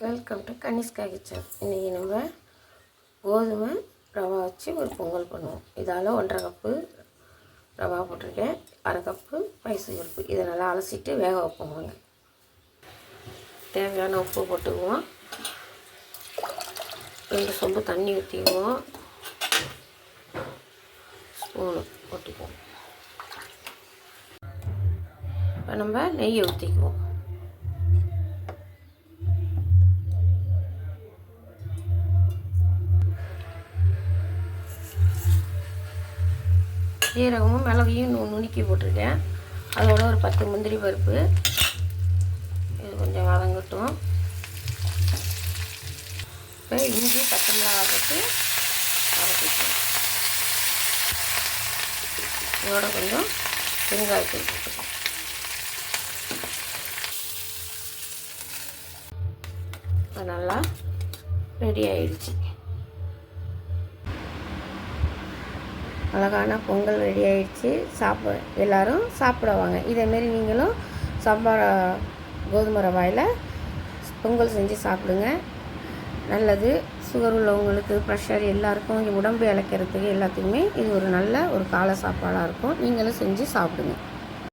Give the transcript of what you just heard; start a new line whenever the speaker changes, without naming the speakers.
Welcome to Kanishka kitchen. இன்றைக்கி நம்ம கோதுமை ரவா வச்சு ஒரு பொங்கல் பண்ணுவோம். இதால் 1.5 கப்பு ரவா போட்டிருக்கேன், 1/2 கப்பு பைசப்பருப்பு. இதை நல்லா அலசிட்டு வேக வைப்போங்க. தேவையான உப்பு போட்டுக்குவோம், 2 சொம்பு தண்ணி ஊற்றிக்குவோம், ஸ்பூனு போட்டுக்குவோம். இப்போ நம்ம நெய் ஊற்றிக்குவோம். சீரகமும் மிளகையும் நுணுக்கி போட்டிருக்கேன். அதோட ஒரு 10 முந்திரி பருப்பு. இது கொஞ்சம் வதங்கட்டும். இப்போ இஞ்சி பச்சை மிளகாய் போட்டு வதக்கிக்குவோம். இதோட கொஞ்சம் பெருங்காயத்தூள் போட்டுக்குவோம். நல்லா ரெடி ஆயிடுச்சு. அழகான பொங்கல் ரெடி ஆகிடுச்சு. எல்லோரும் சாப்பிடுவாங்க. இதேமாரி நீங்களும் கோதுமை ரவாயில் பொங்கல் செஞ்சு சாப்பிடுங்க. நல்லது. சுகர் உள்ளவங்களுக்கு, ப்ரெஷர், எல்லாருக்கும் உடம்பு இளைக்கிறதுக்கு எல்லாத்துக்குமே இது ஒரு நல்ல காலை சாப்பாடாக இருக்கும். நீங்களும் செஞ்சு சாப்பிடுங்க.